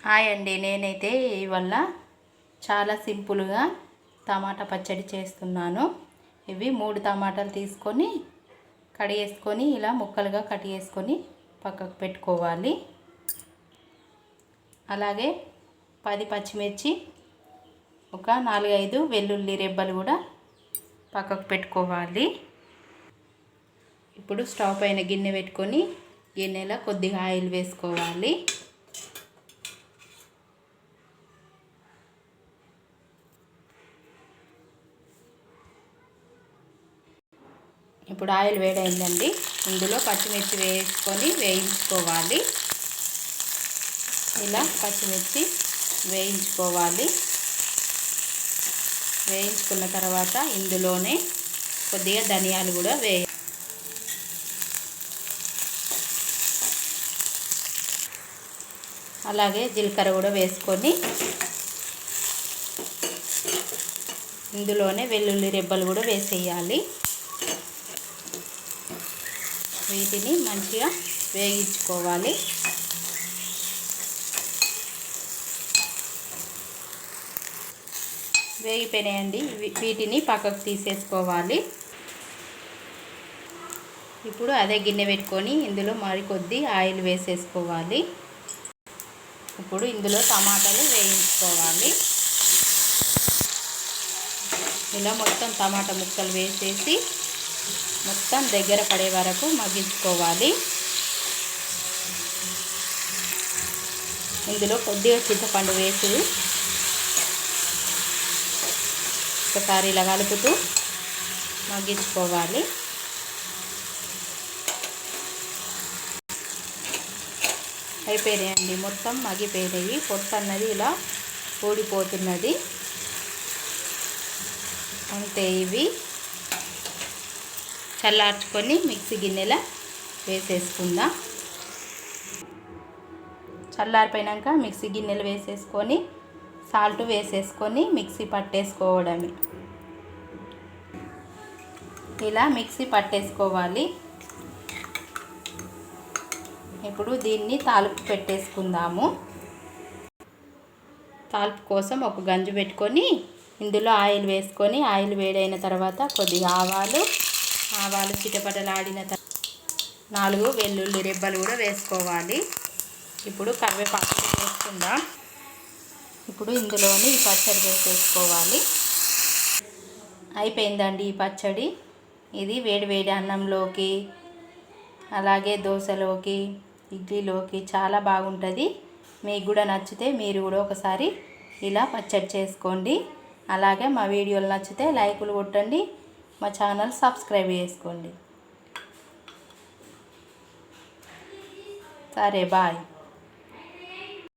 Hi అండి, నేనైతే ఇవాళ చాలా సింపుల్గా టమాటా పచ్చడి చేస్తున్నాను. ఇవి 3 టమాటాలు తీసుకొని కడిగేసుకొని ఇలా ముక్కలుగా కట్ చేసుకొని పక్కకు పెట్టుకోవాలి. అలాగే 10 పచ్చిమిర్చి, ఒక 4-5 వెల్లుల్లి రెబ్బలు కూడా పక్కకు పెట్టుకోవాలి. ఇప్పుడు స్టవ్ పైన గిన్నె పెట్టుకొని గిన్నెలో కొద్దిగా ఆయిల్ వేసుకోవాలి. ఇప్పుడు ఆయిల్ వేడైందండి. ఇందులో పచ్చిమిర్చి వేసుకొని వేయించుకోవాలి. ఇలా పచ్చిమిర్చి వేయించుకోవాలి. వేయించుకున్న తర్వాత ఇందులోనే కొద్దిగా ధనియాలు కూడా అలాగే జీలకర్ర కూడా వేసుకొని ఇందులోనే వెల్లుల్లి రెబ్బలు కూడా వేసేయాలి. వీటిని మంచిగా వేయించుకోవాలి. వేగిపోయినాయండి. వీటిని పక్కకు తీసేసుకోవాలి. ఇప్పుడు అదే గిన్నె పెట్టుకొని ఇందులో మరికొద్ది ఆయిల్ వేసేసుకోవాలి. ఇప్పుడు ఇందులో టమాటాలు వేయించుకోవాలి. ఇలా మొత్తం టమాటా ముక్కలు వేసేసి మొత్తం దగ్గర పడే వరకు మగ్గించుకోవాలి. ఇందులో కొద్దిగా చింతపండు వేసి ఒకసారి ఇలా కలుపుతూ మగ్గించుకోవాలి. అయిపోయినాయండి, మొత్తం మగ్గిపోయినాయి. పొట్టు అన్నది ఇలా ఊడిపోతున్నది. అంతే. ఇవి చల్లార్చుకొని మిక్సీ గిన్నెలో వేసేసుకుందాం. చల్లారిపోయాక మిక్సీ గిన్నెలు వేసేసుకొని సాల్ట్ వేసేసుకొని మిక్సీ పట్టేసుకోవడమే. ఇలా మిక్సీ పట్టేసుకోవాలి. ఇప్పుడు దీన్ని తాలింపు పెట్టేసుకుందాము. తాలింపు కోసం ఒక గంజు పెట్టుకొని ఇందులో ఆయిల్ వేసుకొని ఆయిల్ వేడైన తర్వాత కొద్దిగా ఆవాలు చిటపటలాడిన తర్వాత 4 వెల్లుల్లి రెబ్బలు కూడా వేసుకోవాలి. ఇప్పుడు కరివేపాకు వేసుకుందాం. ఇప్పుడు ఇందులోని ఈ పచ్చడి వేసేసుకోవాలి. అయిపోయిందండి ఈ పచ్చడి. ఇది వేడి అన్నంలోకి, అలాగే దోశలోకి, ఇడ్లీలోకి చాలా బాగుంటుంది. మీకు కూడా నచ్చితే మీరు కూడా ఒకసారి ఇలా పచ్చడి చేసుకోండి. అలాగే మా వీడియోలు నచ్చితే లైకులు కొట్టండి. మా ఛానల్ సబ్స్క్రైబ్ చేసుకోండి. సరే, బాయ్.